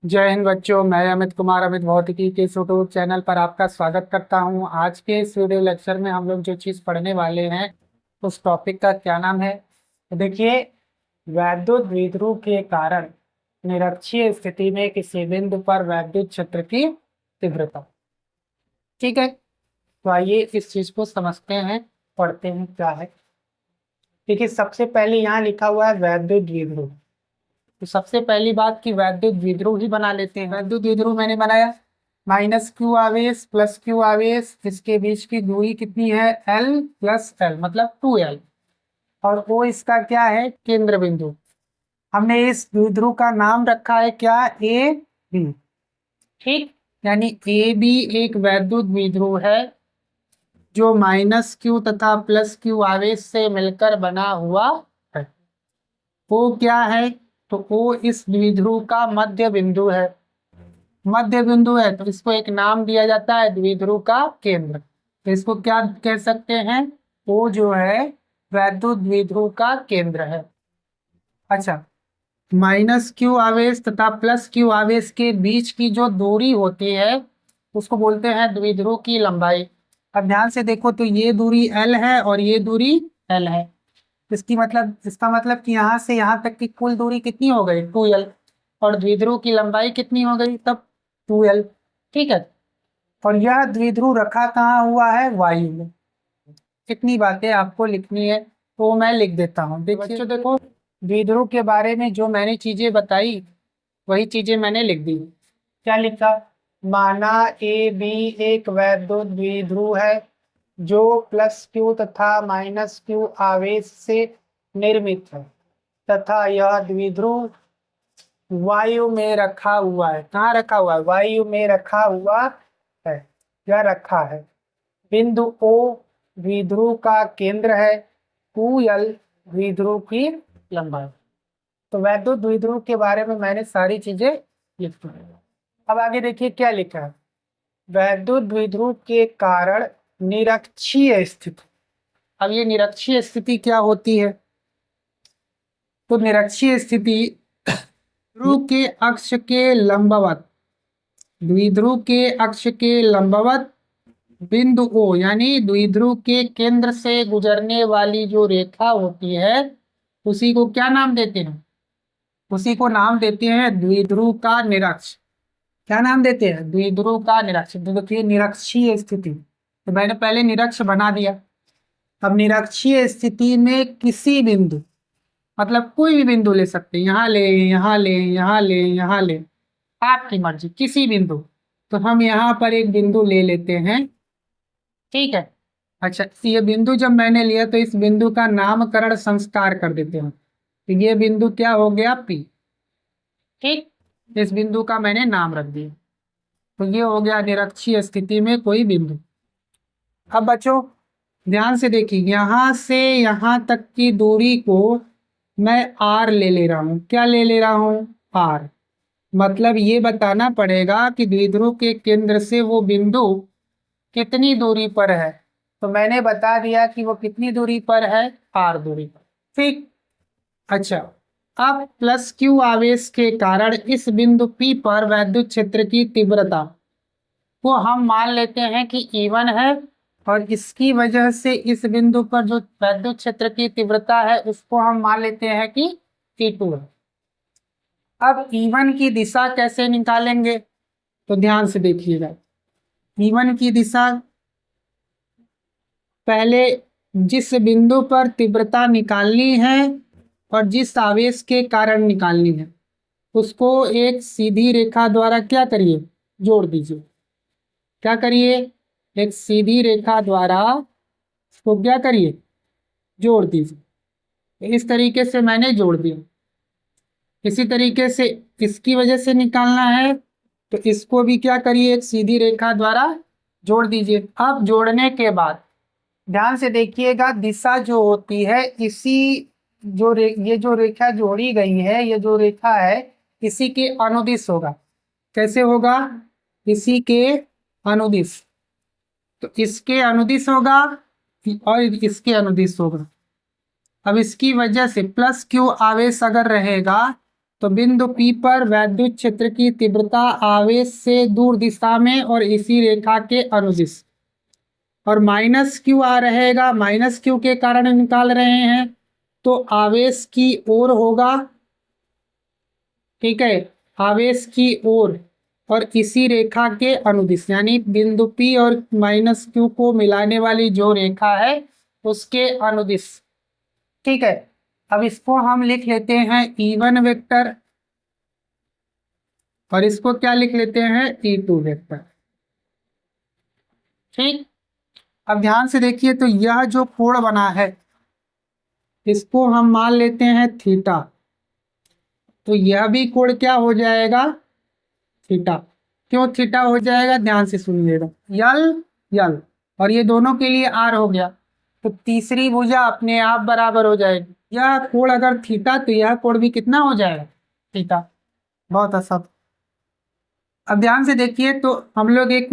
जय हिंद बच्चों। मैं अमित कुमार अमित भौतिकी के इस यूट्यूब चैनल पर आपका स्वागत करता हूं। आज के इस वीडियो लेक्चर में हम लोग जो चीज़ पढ़ने वाले हैं उस टॉपिक का क्या नाम है, तो देखिए, वैद्युत द्विध्रुव के कारण निरक्षीय स्थिति में किसी बिंदु पर वैद्युत क्षेत्र की तीव्रता। ठीक है, तो आइए इस चीज को समझते हैं, पढ़ते हैं क्या है। देखिए, सबसे पहले यहाँ लिखा हुआ है वैद्युत द्विध्रुव। तो सबसे पहली बात कि वैद्युत द्विध्रुव ही बना लेते हैं। वैद्युत द्विध्रुव मैंने बनाया, माइनस क्यू आवेश प्लस क्यू आवेश, इसके बीच की दूरी कितनी है, एल प्लस एल मतलब 2L, और वो इसका क्या है, केंद्र बिंदु। हमने इस द्विध्रुव का नाम रखा है क्या, ए बी। ठीक, यानी ए बी एक वैद्युत द्विध्रुव है जो माइनस क्यू तथा प्लस क्यू आवेश से मिलकर बना हुआ है। वो क्या है, तो वो इस द्विध्रुव का मध्य बिंदु है। मध्य बिंदु है तो इसको एक नाम दिया जाता है द्विध्रुव का केंद्र। तो इसको क्या कह सकते हैं, वो जो है वैद्युत द्विध्रुव का केंद्र है। अच्छा, माइनस क्यू आवेश तथा प्लस क्यू आवेश के बीच की जो दूरी होती है उसको बोलते हैं द्विध्रुव की लंबाई। अब ध्यान से देखो तो ये दूरी एल है और ये दूरी एल है। इसका मतलब कि यहाँ से यहाँ तक की कुल दूरी कितनी हो गई, 2L, और द्विध्रुव की लंबाई कितनी हो गई तब, 2L। ठीक है, और यह द्विध्रुव रखा कहाँ हुआ है, वायु में। इतनी बातें आपको लिखनी है तो मैं लिख देता हूँ। देखिए बच्चों, देखो, द्विध्रुव के बारे में जो मैंने चीजें बताई वही चीजें मैंने लिख दी। क्या लिखा, माना ए बी एक वैद्युत द्विध्रुव है जो प्लस क्यू तथा माइनस क्यू आवेश से निर्मित है तथा यह द्विध्रुव वायु में रखा हुआ है। कहाँ रखा हुआ है, वायु में रखा हुआ है, यह रखा है। बिंदु ओ द्विध्रुव का केंद्र है, 2L द्विध्रुव की लंबाई। तो वैद्युत द्विध्रुव के बारे में मैंने सारी चीजें लिख दी। अब आगे देखिए क्या लिखा है, वैद्युत द्विध्रुव के कारण निरक्षीय स्थिति। अब ये निरक्षीय स्थिति क्या होती है, तो निरक्षीय स्थिति द्विध्रुव के अक्ष के लंबवत, द्विध्रुव के अक्ष के लंबवत बिंदु ओ यानी द्विध्रुव के केंद्र से गुजरने वाली जो रेखा होती है उसी को क्या नाम देते हैं, उसी को नाम देते हैं द्विध्रुव का निरक्ष। क्या नाम देते हैं, द्विध्रुव का निरक्ष। तो देखिए, निरक्षीय स्थिति, तो मैंने पहले निरक्ष बना दिया। अब निरक्षीय स्थिति में किसी बिंदु, मतलब कोई भी बिंदु ले सकते हैं, यहाँ ले, यहाँ ले, यहाँ ले, यहाँ ले, आपकी मर्जी, किसी बिंदु। तो हम यहाँ पर एक बिंदु ले लेते हैं। ठीक है, अच्छा, ये बिंदु जब मैंने लिया तो इस बिंदु का नामकरण संस्कार कर देते हैं। तो ये बिंदु क्या हो गया, पी। ठीक, इस बिंदु का मैंने नाम रख दिया। तो ये हो गया निरक्षीय स्थिति में कोई बिंदु। अब बच्चों ध्यान से देखिए, यहां से यहां तक की दूरी को मैं आर ले रहा हूं। क्या ले रहा हूं, आर। मतलब ये बताना पड़ेगा कि द्विध्रुव के केंद्र से वो बिंदु कितनी दूरी पर है। तो मैंने बता दिया कि वो कितनी दूरी पर है, आर दूरी पर। ठीक, अच्छा, अब प्लस क्यू आवेश के कारण इस बिंदु पी पर वैद्युत क्षेत्र की तीव्रता को हम मान लेते हैं कि E1 है, और इसकी वजह से इस बिंदु पर जो वैद्युत क्षेत्र की तीव्रता है उसको हम मान लेते हैं कि E2 है। अब E1 की दिशा कैसे निकालेंगे, तो ध्यान से देखिएगा। E1 की दिशा, पहले जिस बिंदु पर तीव्रता निकालनी है और जिस आवेश के कारण निकालनी है उसको एक सीधी रेखा द्वारा क्या करिए, जोड़ दीजिए। क्या करिए, एक सीधी रेखा द्वारा उसको क्या करिए, जोड़ दीजिए। इस तरीके से मैंने जोड़ दिया। इसी तरीके से इसकी वजह से निकालना है तो इसको भी क्या करिए, एक सीधी रेखा द्वारा जोड़ दीजिए। अब जोड़ने के बाद ध्यान से देखिएगा, दिशा जो होती है इसी ये जो रेखा जोड़ी गई है, ये जो रेखा है इसी के अनुदिश होगा। कैसे होगा, इसी के अनुदिश। तो इसके अनुदिश होगा और इसके अनुदिश होगा। अब इसकी वजह से प्लस क्यू आवेश अगर रहेगा तो बिंदु P पर वैद्युत क्षेत्र की तीव्रता आवेश से दूर दिशा में और इसी रेखा के अनुदिश, और माइनस क्यू आ रहेगा, माइनस क्यू के कारण निकाल रहे हैं तो आवेश की ओर होगा, ठीक है, आवेश की ओर और इसी रेखा के अनुदिश, यानी बिंदु P और माइनस क्यू को मिलाने वाली जो रेखा है उसके अनुदिश, ठीक है। अब इसको हम लिख लेते हैं E1 वेक्टर और इसको क्या लिख लेते हैं E2 वेक्टर, ठीक। अब ध्यान से देखिए, तो यह जो कोण बना है इसको हम मान लेते हैं थीटा, तो यह भी कोण क्या हो जाएगा थीटा। क्यों थीटा हो जाएगा, ध्यान से सुनिएगा, यल यल, और ये दोनों के लिए आर हो गया, तो तीसरी भुजा अपने आप बराबर हो जाएगी। यह कोण अगर थीटा तो यह कोण भी कितना हो जाएगा थीटा। बहुत आसान। अब ध्यान से देखिए, तो हम लोग एक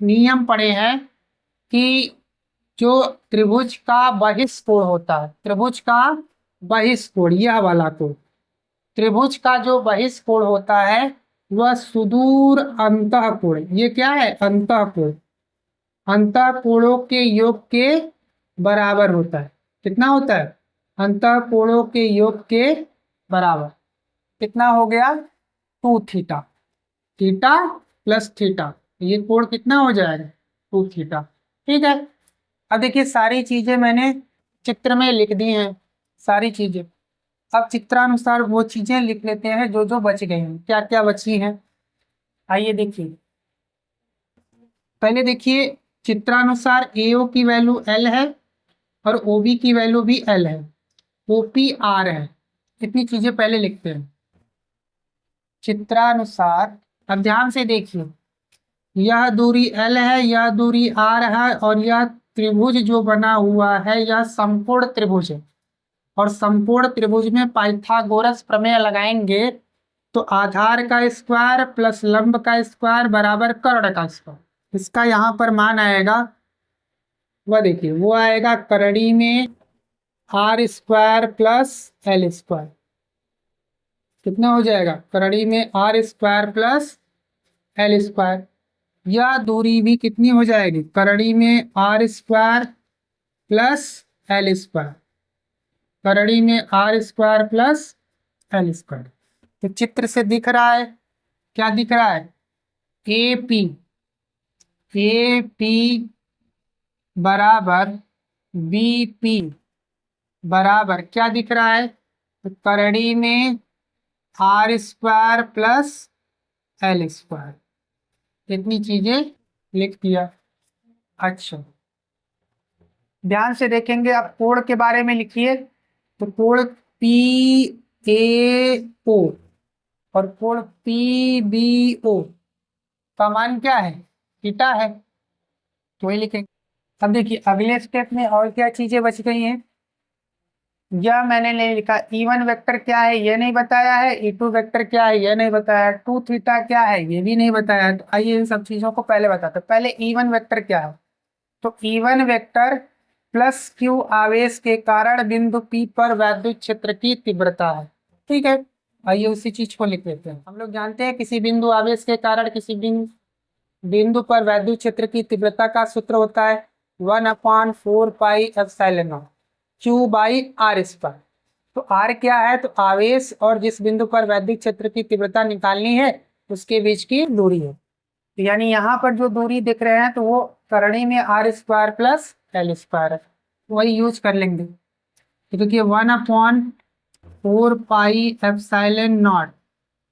नियम पढ़े हैं कि जो त्रिभुज का बहिष्कोण होता है, त्रिभुज का बहिष्कोण, यह वाला कोण, त्रिभुज का जो बहिष्कोण होता है वह सुदूर अंतःकोण, ये क्या है अंतःकोण, अंतःकोणों के योग के बराबर होता है। कितना होता है अंतःकोणों के योग के बराबर, कितना हो गया 2 थीटा, थीटा प्लस थीटा, ये कोण कितना हो जाएगा 2 थीटा, ठीक है। अब देखिए सारी चीजें मैंने चित्र में लिख दी हैं, सारी चीजें। अब चित्रानुसार वो चीजें लिख लेते हैं जो जो बच गई हैं, क्या क्या बची हैं, आइए देखिए। पहले देखिए चित्रानुसार AO की वैल्यू L है और OB की वैल्यू भी L है, OP R है, इतनी चीजें पहले लिखते हैं चित्रानुसार। अब ध्यान से देखिए, यह दूरी L है, यह दूरी R है, और यह त्रिभुज जो बना हुआ है यह समकोण त्रिभुज है, और समकोण त्रिभुज में पाइथागोरस प्रमेय लगाएंगे तो आधार का स्क्वायर प्लस लंब का स्क्वायर बराबर कर्ण का स्क्वायर, इसका यहाँ पर मान आएगा, वह देखिए वो आएगा करड़ी में R square plus L square, कितना हो जाएगा करड़ी में R square plus L square. यह दूरी भी कितनी हो जाएगी करड़ी में R square plus L square, करड़ी में R square plus L square. तो चित्र से दिख रहा है, क्या दिख रहा है AP बराबर BP बराबर क्या दिख रहा है, तो करड़ी में R square plus L square, इतनी चीजें लिख दिया। अच्छा ध्यान से देखेंगे, अब कोण के बारे में लिखिए, तो कोण PAO और कोण PBO का मान क्या है थीटा है, तो वही लिखेंगे। अब देखिए अगले स्टेप में और क्या चीजें बच गई हैं, यह मैंने नहीं लिखा, E1 वेक्टर क्या है ये नहीं बताया है, E2 वेक्टर क्या है ये नहीं बताया है, 2 थीटा क्या है ये भी नहीं बताया है। तो आइए इन सब चीजों को पहले बताते हैं। पहले E1 वेक्टर क्या है, तो E1 वेक्टर प्लस Q आवेश के कारण बिंदु P पर वैद्युत क्षेत्र की तीव्रता है, ठीक है। आइए उसी चीज को लिख लेते हैं। हम लोग जानते हैं किसी बिंदु आवेश के कारण किसी बिंदु पर वैद्युत क्षेत्र की तीव्रता का सूत्र होता है 1/4πε0 Q/R स्क्वायर। तो R क्या है, तो आवेश और जिस बिंदु पर वैद्युत क्षेत्र की तीव्रता निकालनी है उसके बीच की दूरी है, तो यानी यहाँ पर जो दूरी दिख रहे हैं तो वो करणी में R square plus L square है, वही यूज कर लेंगे। तो देखिए 1/4πε0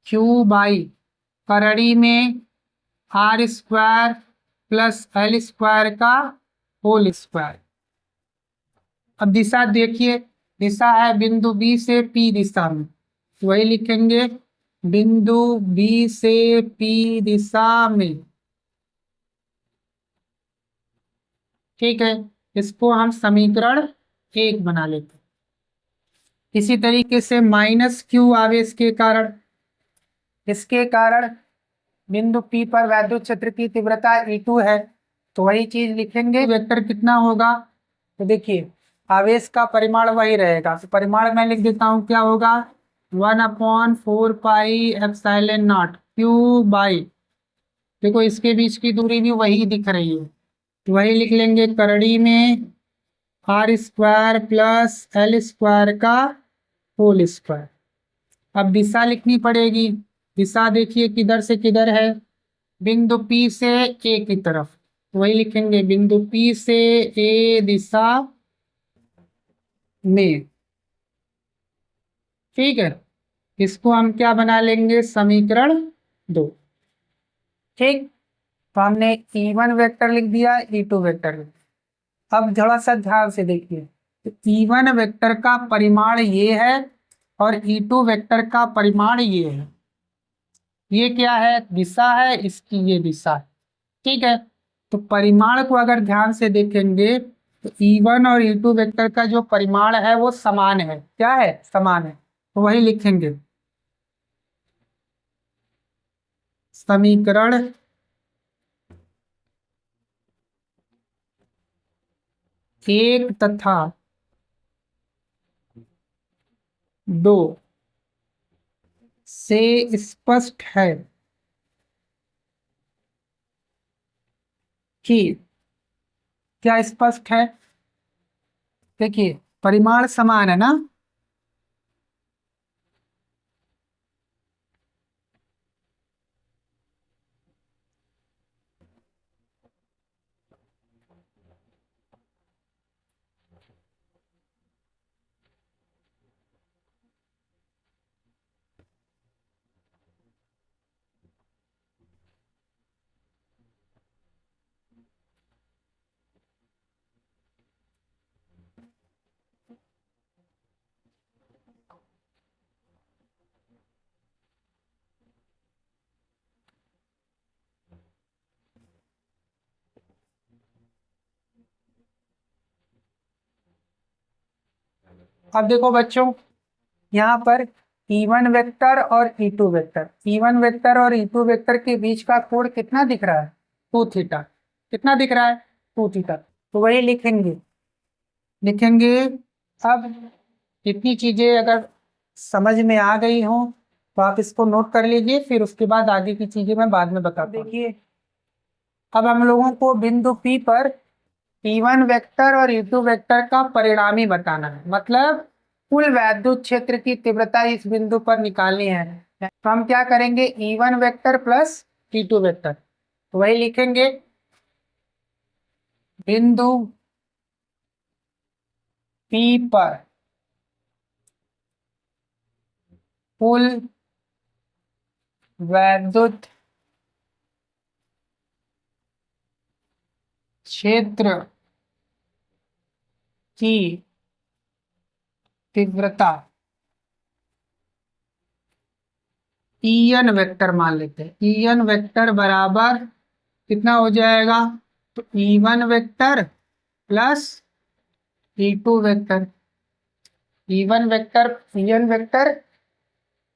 Q/ करणी में R square plus L square का होल स्क्वायर। अब दिशा देखिए, दिशा है बिंदु B से P दिशा में, तो वही लिखेंगे बिंदु B से P दिशा में, ठीक है। इसको हम समीकरण 1 बना लेते हैं। इसी तरीके से -Q आवेश के कारण, इसके कारण बिंदु P पर वैद्युत क्षेत्र की तीव्रता E2 है, तो वही चीज लिखेंगे। वेक्टर कितना होगा, तो देखिए आवेश का परिमाण वही रहेगा, तो परिमाण मैं लिख देता हूं क्या होगा 1/4 पाई एप्सिलॉन नॉट क्यू बाई, देखो इसके बीच की दूरी भी वही दिख रही है, तो वही लिख लेंगे करड़ी में r² प्लस l² का होल स्क्वायर। अब दिशा लिखनी पड़ेगी। दिशा देखिए किधर से किधर है, बिंदु P से A की तरफ, वही लिखेंगे बिंदु P से A दिशा में। ठीक है, इसको हम क्या बना लेंगे, समीकरण 2। ठीक, तो हमने E1 वेक्टर लिख दिया, E2 वेक्टर लिख दिया। अब थोड़ा सा ध्यान से देखिए, तो E1 वेक्टर का परिमाण ये है और E2 वेक्टर का परिमाण ये है। ये क्या है, दिशा है, इसकी ये दिशा है। ठीक है, तो परिमाण को अगर ध्यान से देखेंगे तो E1 और E2 वेक्टर का जो परिमाण है वो समान है। क्या है, समान है, तो वही लिखेंगे समीकरण 1 तथा 2 से स्पष्ट है कि, क्या स्पष्ट है, देखिए परिमाण समान है ना, अब देखो बच्चों, यहाँ पर E1 वेक्टर और E2 वेक्टर, E1 वेक्टर और E2 वेक्टर के बीच का कोण कितना दिख रहा है, 2 थीटा। कितना दिख रहा है, 2 थीटा, तो वही लिखेंगे लिखेंगे अब इतनी चीजें अगर समझ में आ गई हो तो आप इसको नोट कर लीजिए, फिर उसके बाद आगे की चीजें मैं बाद में बताता हूँ। देखिए, अब हम लोगों को बिंदु P पर E1 वेक्टर और E2 वेक्टर का परिणामी बताना है, मतलब कुल वैद्युत क्षेत्र की तीव्रता इस बिंदु पर निकालनी है। तो हम क्या करेंगे, E1 vector plus E2 vector, तो वही लिखेंगे बिंदु P पर कुल वैद्युत क्षेत्र की तीव्रता En वेक्टर मान लेते हैं। En वेक्टर बराबर कितना हो जाएगा, तो E1 vector plus E2 vector. E1 vector En vector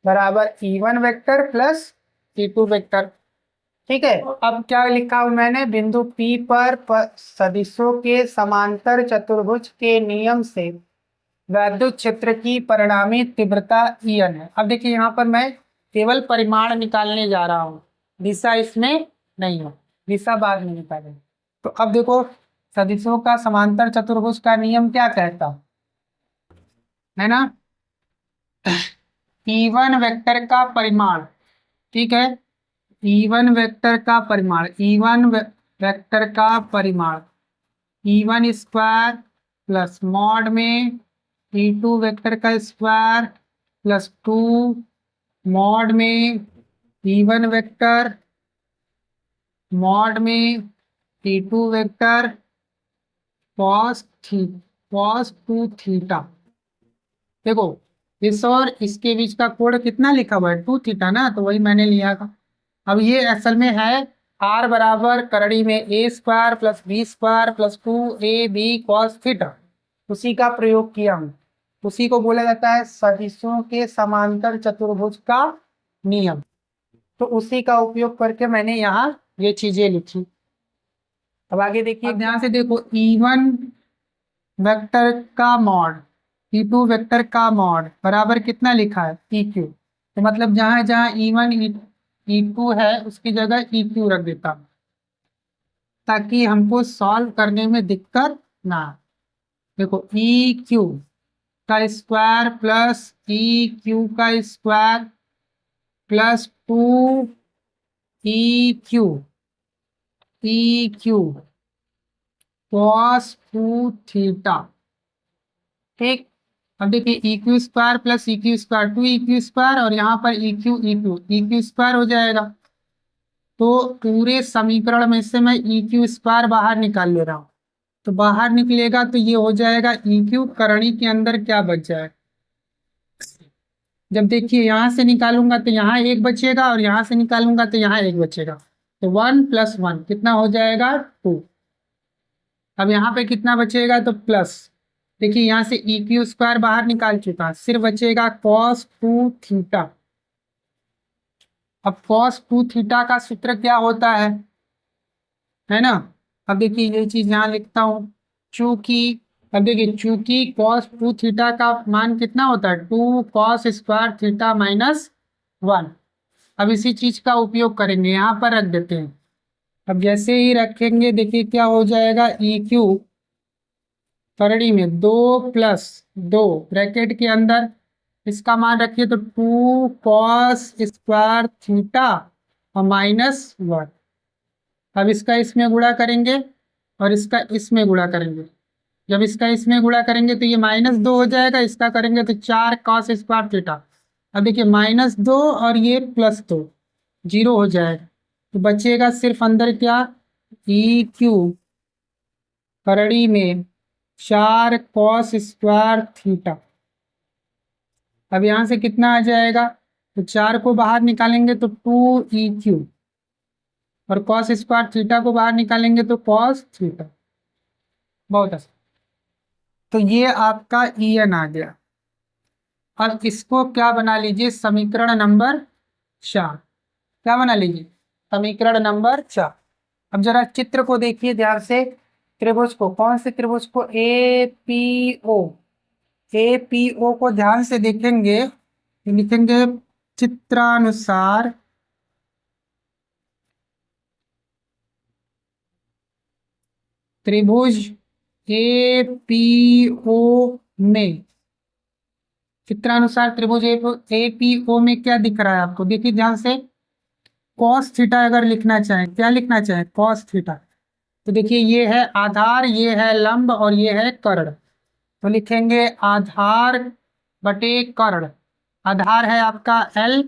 बराबर E1 vector plus E2 vector. ठीक है, अब क्या लिखा हूं मैंने, बिंदु P पर सदिशों के समांतर चतुर्भुज के नियम से वैद्युत क्षेत्र की परिणामी तीव्रता En है। अब देखिए यहाँ पर मैं केवल परिमाण निकालने जा रहा हूँ, दिशा इसमें नहीं है, दिशा बाद में निकालेंगे। तो अब देखो, सदिशों का समांतर चतुर्भुज का नियम क्या कहता है ना, E1 वेक्टर का परिमाण, ठीक है, E1 वेक्टर का परिमाण, E1 वेक्टर का परिमाण E1 स्क्वायर प्लस मॉड में E2 वेक्टर का स्क्वायर प्लस 2 मॉड में E1 वेक्टर मॉड में E2 वेक्टर cos 2 थीटा। देखो, इस और इसके बीच का कोण कितना लिखा हुआ है, 2 थीटा ना, तो वही मैंने लिया था। अब ये असल में है R बराबर करड़ी में A² plus B² plus 2AB cos theta, उसी का प्रयोग किया हूँ। उसी को बोला जाता है सदिशों के समांतर चतुर्भुज का नियम। तो उसी का उपयोग करके मैंने यहाँ ये चीजें लिखी। अब आगे देखिए, ध्यान से देखो, E1 वेक्टर का मॉड, E2 वेक्टर का मॉड बराबर कितना लिखा है EQ। तो मतलब जहां जहां E1 E2 है उसकी जगह EQ रख देता हूं ताकि हमको सॉल्व करने में दिक्कत ना आए। देखो EQ का स्क्वायर प्लस EQ का square plus 2 EQ cos 2 theta. ठीक। अब देखिए EQ square plus EQ square 2 EQ square और यहाँ पर EQ स्क्वायर हो जाएगा। तो पूरे समीकरण में से मैं EQ स्क्वायर बाहर निकाल ले रहा हूँ। तो बाहर निकलेगा तो ये हो जाएगा EQ करणी के अंदर क्या बच जाएगा। जब देखिए यहाँ से निकालूंगा तो यहाँ एक बचेगा और यहाँ से निकालूंगा तो यहाँ एक बचेगा। तो 1 + 1 कितना हो जाएगा 2। अब यहाँ पे कितना बचेगा तो प्लस। देखिए यहाँ से EQ स्क्वायर बाहर निकाल चुका, सिर्फ बचेगा cos 2 थीटा। अब cos 2 थीटा का सूत्र क्या होता है ना। अब देखिए ये चीज यहाँ लिखता हूँ चूंकि। अब देखिए चूंकि cos 2 थीटा का मान कितना होता है 2 cos² थीटा - 1। अब इसी चीज का उपयोग करेंगे, यहाँ पर रख देते हैं। अब जैसे ही रखेंगे देखिए क्या हो जाएगा EQ करड़ी में 2 + 2 ब्रैकेट के अंदर इसका मान रखिए तो 2 cos² थीटा और -1। अब इसका इसमें गुणा करेंगे और इसका इसमें गुणा करेंगे। जब इसका इसमें गुणा करेंगे तो ये -2 हो जाएगा, इसका करेंगे तो 4 cos² थीटा। अब देखिए -2 और ये +2 0 हो जाएगा। तो बचेगा सिर्फ अंदर क्या EQ करड़ी में 4 cos² थीटा। अब यहाँ से कितना आ जाएगा तो 4 को बाहर निकालेंगे तो 2EQ और cos² थीटा को बाहर निकालेंगे तो cos थीटा। बहुत अच्छा। तो ये आपका EN आ गया। अब इसको क्या बना लीजिए समीकरण नंबर 4। क्या बना लीजिए समीकरण नंबर 4। अब जरा चित्र को देखिए ध्यान से। त्रिभुज को, कौन से त्रिभुज को APO को ध्यान से देखेंगे, लिखेंगे चित्रानुसार त्रिभुज APO में, चित्रानुसार त्रिभुज APO में क्या दिख रहा है आपको, देखिए ध्यान से। cos थीटा अगर लिखना चाहें, क्या लिखना चाहें cos थीटा, तो देखिए ये है आधार, ये है लंब और ये है कर्ण। तो लिखेंगे आधार बटे कर्ण। आधार है आपका L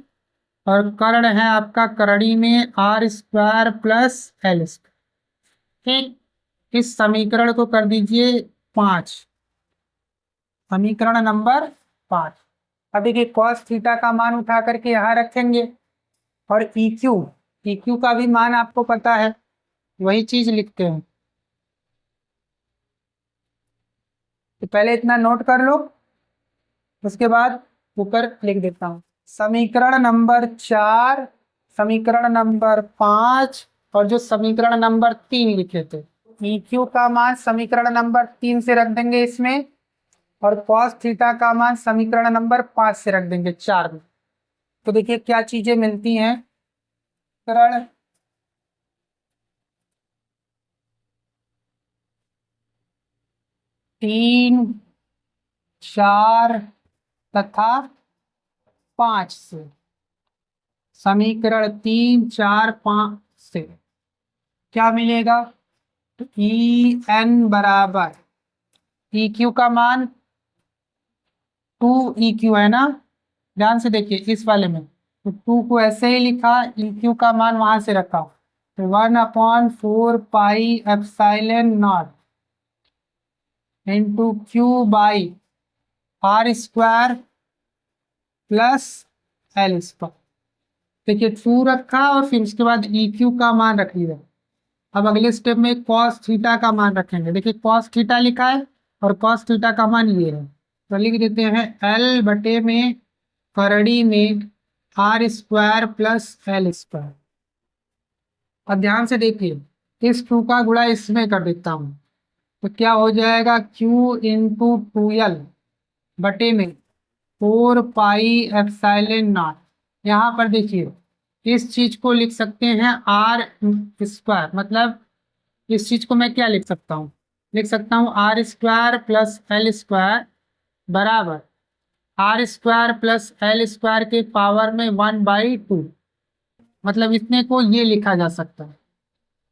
और कर्ण है आपका करणी में R² + L²। ठीक। इस समीकरण को कर दीजिए 5, समीकरण नंबर 5। अब देखिए cos थीटा का मान उठा करके यहाँ रखेंगे और EQ का भी मान आपको पता है, वही चीज लिखते हैं। तो पहले इतना नोट कर लो, उसके बाद ऊपर लिख देता हूँ समीकरण नंबर 4, समीकरण नंबर 5 और जो समीकरण नंबर 3 लिखे थे। EQ का मान समीकरण नंबर 3 से रख देंगे इसमें और cos थीटा का मान समीकरण नंबर 5 से रख देंगे 4 में। तो देखिए क्या चीजें मिलती हैं। समीकरण 3, 4 तथा 5 से, समीकरण 3, 4, 5 से क्या मिलेगा EN बराबर EQ का मान 2EQ है ना। ध्यान से देखिए इस वाले में तो 2 को ऐसे ही लिखा, EQ का मान वहां से रखा, तो 1/4 पाई epsilon not into Q/R² + L²। देखिए 2 रखा और फिर उसके बाद EQ का मान रख लिया। अब अगले स्टेप में cos थीटा का मान रखेंगे। देखिए cos थीटा लिखा है और cos थीटा का मान ये है, तो लिख देते हैं L बटे में करड़ी में R² + L²। अब ध्यान से देखिए इस 2 का गुणा इसमें कर देता हूं, तो क्या हो जाएगा Q × 2L बटे में 4 पाई एप्सिलॉन नॉट। यहाँ पर देखिए इस चीज को लिख सकते हैं आर स्क्वायर, मतलब इस चीज को मैं क्या लिख सकता हूँ, लिख सकता हूँ are square plus L square बराबर R square plus L square के पावर में 1/2। मतलब इतने को ये लिखा जा सकता है।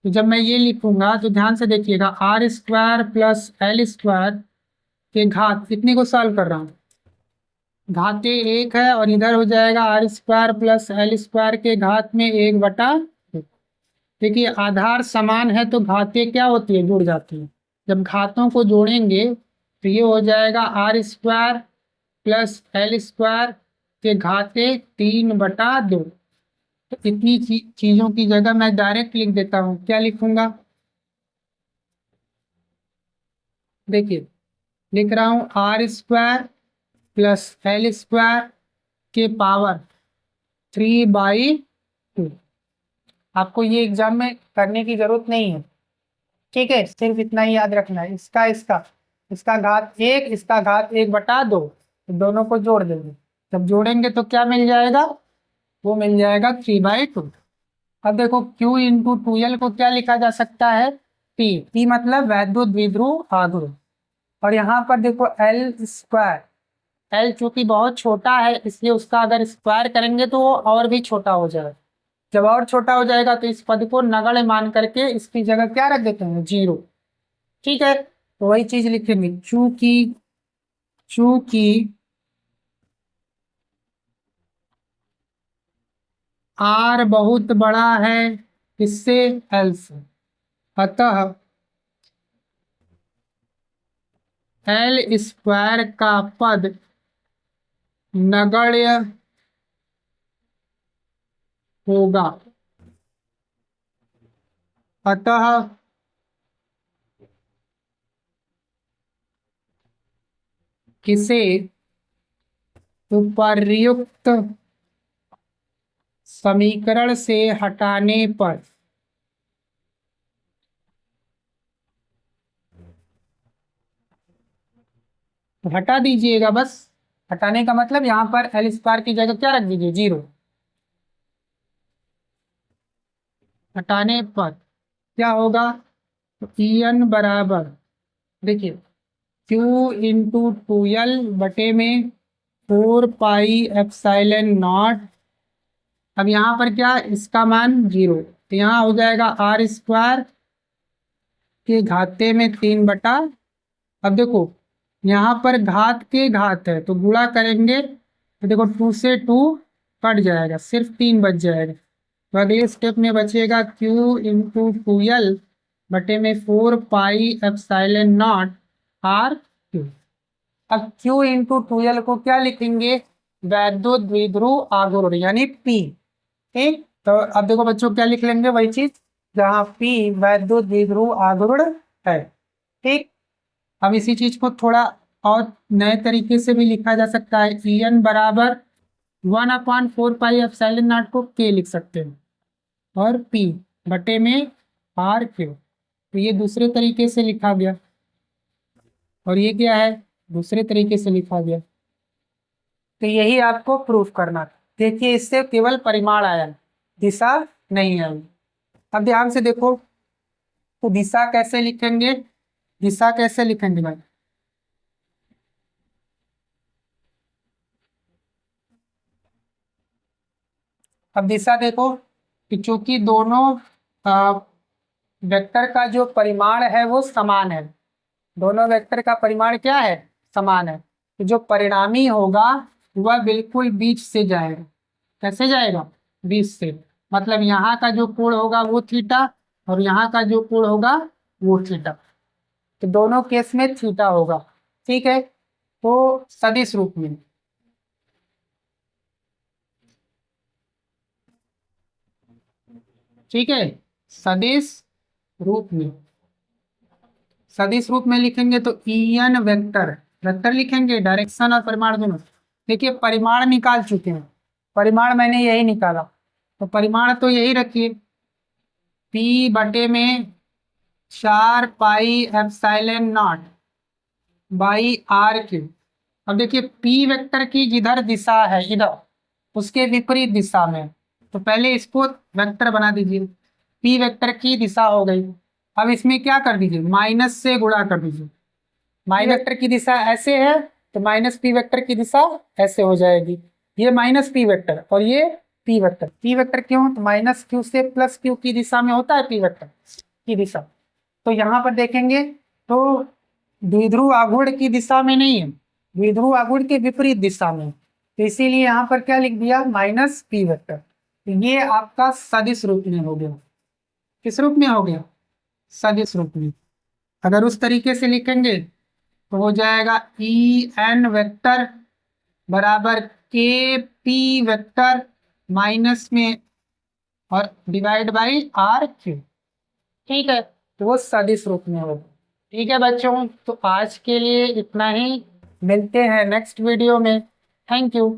तो जब मैं ये लिखूंगा तो ध्यान से देखिएगा, r square plus L square के घात, इतने को सॉल्व कर रहा हूँ, घाते 1 है और इधर हो जाएगा r square plus L square के घात में 1/2। देखिए आधार समान है तो घातें क्या होती है, जुड़ जाती है। जब घातों को जोड़ेंगे तो ये हो जाएगा r square plus L square के घाते 3/2। तो इतनी चीजों की जगह मैं डायरेक्ट लिख देता हूँ, क्या लिखूंगा, देखिए लिख रहा हूँ are square plus L square के पावर 3/2। आपको ये एग्जाम में करने की जरूरत नहीं है, ठीक है, सिर्फ इतना ही याद रखना है, इसका इसका इसका घात 1, इसका घात 1/2, तो दोनों को जोड़ देंगे। जब जोड़ेंगे तो क्या मिल जाएगा, वो मिल जाएगा 3/2। अब देखो Q इंटू 2L को क्या लिखा जा सकता है, P मतलब वैद्युत द्विध्रुव आघूर्ण। और यहाँ पर देखो एल स्क्वायर, एल चूंकि बहुत छोटा है इसलिए उसका अगर स्क्वायर करेंगे तो वो और भी छोटा हो जाएगा। जब और छोटा हो जाएगा तो इस पद को नगण्य मान करके इसकी जगह क्या रख देते हैं, 0। ठीक है, तो वही चीज लिखेंगे, चूंकि चूंकि आर बहुत बड़ा है इससे, एल से, अतः एल स्क्वायर का पद नगण्य होगा। अतः किसे उपर्युक्त समीकरण से हटाने पर हटा दीजिएगा बस। हटाने का मतलब यहाँ पर एल स्क्वायर की जगह क्या रख दीजिए, 0। हटाने पर क्या होगा, तो En बराबर, देखिए Q इंटू 2L बटे में 4 पाई एप्सिलॉन नॉट। अब यहाँ पर क्या, इसका मान 0, तो यहाँ हो जाएगा आर स्क्वायर के घाते में 3 बटा। अब देखो यहाँ पर घात के घात है तो गुणा करेंगे तो देखो 2 से 2 कट जाएगा, सिर्फ 3 बच जाएगा। तो अगले स्टेप में बचेगा Q इंटू 2L बटे में 4 pi epsilon naught r q. अब Q इंटू 2L को क्या लिखेंगे, वैद्युत द्विध्रुव आघूर्ण यानी P। ठीक, तो अब देखो बच्चों क्या लिख लेंगे, वही चीज जहाँ P वैद्युत द्विध्रुव आघूर्ण है। ठीक, अब इसी चीज को थोड़ा और नए तरीके से भी लिखा जा सकता है, En बराबर 1/4 पाई एप्सिलॉन नॉट को K लिख सकते हैं और P बटे में आर क्यू। तो ये दूसरे तरीके से लिखा गया और ये क्या है, दूसरे तरीके से लिखा गया। तो यही आपको प्रूफ करना था। देखिए इससे केवल परिमाण आया, दिशा नहीं आई। अब ध्यान से देखो, तो दिशा कैसे लिखेंगे, दिशा कैसे लिखेंगे भाई, अब दिशा देखो कि चूंकि दोनों वेक्टर का जो परिमाण है वो समान है, दोनों वेक्टर का परिमाण क्या है, समान है, तो जो परिणामी होगा वह बिल्कुल बीच से जाएगा। कैसे जाएगा, बीच से, मतलब यहाँ का जो कोण होगा वो थीटा और यहाँ का जो कोण होगा वो थीटा, तो दोनों केस में थीटा होगा। ठीक है, तो सदिश रूप में, ठीक है, सदिश रूप में, सदिश रूप में लिखेंगे तो En वेक्टर, वेक्टर लिखेंगे, डायरेक्शन और परिमाण दोनों। देखिए परिमाण निकाल चुके हैं, परिमाण मैंने यही निकाला, तो परिमाण तो यही रखिए, P बटे में 4 pi epsilon naught by r cube. अब देखिए पी वेक्टर की जिधर दिशा है इधर, उसके विपरीत दिशा में, तो पहले इसको वेक्टर बना दीजिए। पी वेक्टर की दिशा हो गई। अब इसमें क्या कर दीजिए, माइनस से गुणा कर दीजिए। माइनस वेक्टर की दिशा ऐसे है तो माइनस पी वेक्टर की दिशा ऐसे हो जाएगी। ये माइनस पी वेक्टर और ये पी वेक्टर। पी वेक्टर क्यों, तो माइनस क्यू से प्लस क्यू की दिशा में होता है पी वेक्टर की दिशा। तो यहाँ पर देखेंगे तो द्विध्रुव आघूर्ण की दिशा में नहीं है, द्विध्रुव आघूर्ण के विपरीत दिशा में, तो इसीलिए यहाँ पर क्या लिख दिया, माइनस पी वेक्टर। तो ये आपका सदिश रूप में हो गया। किस रूप में हो गया, सदिश रूप में। अगर उस तरीके से लिखेंगे तो हो जाएगा ई एन वेक्टर बराबर के पी वेक्टर माइनस में और डिवाइड बाई आर क्यू। ठीक है, तो वो सदिश रूप में होगा। ठीक है बच्चों, तो आज के लिए इतना ही, मिलते हैं नेक्स्ट वीडियो में। Thank you.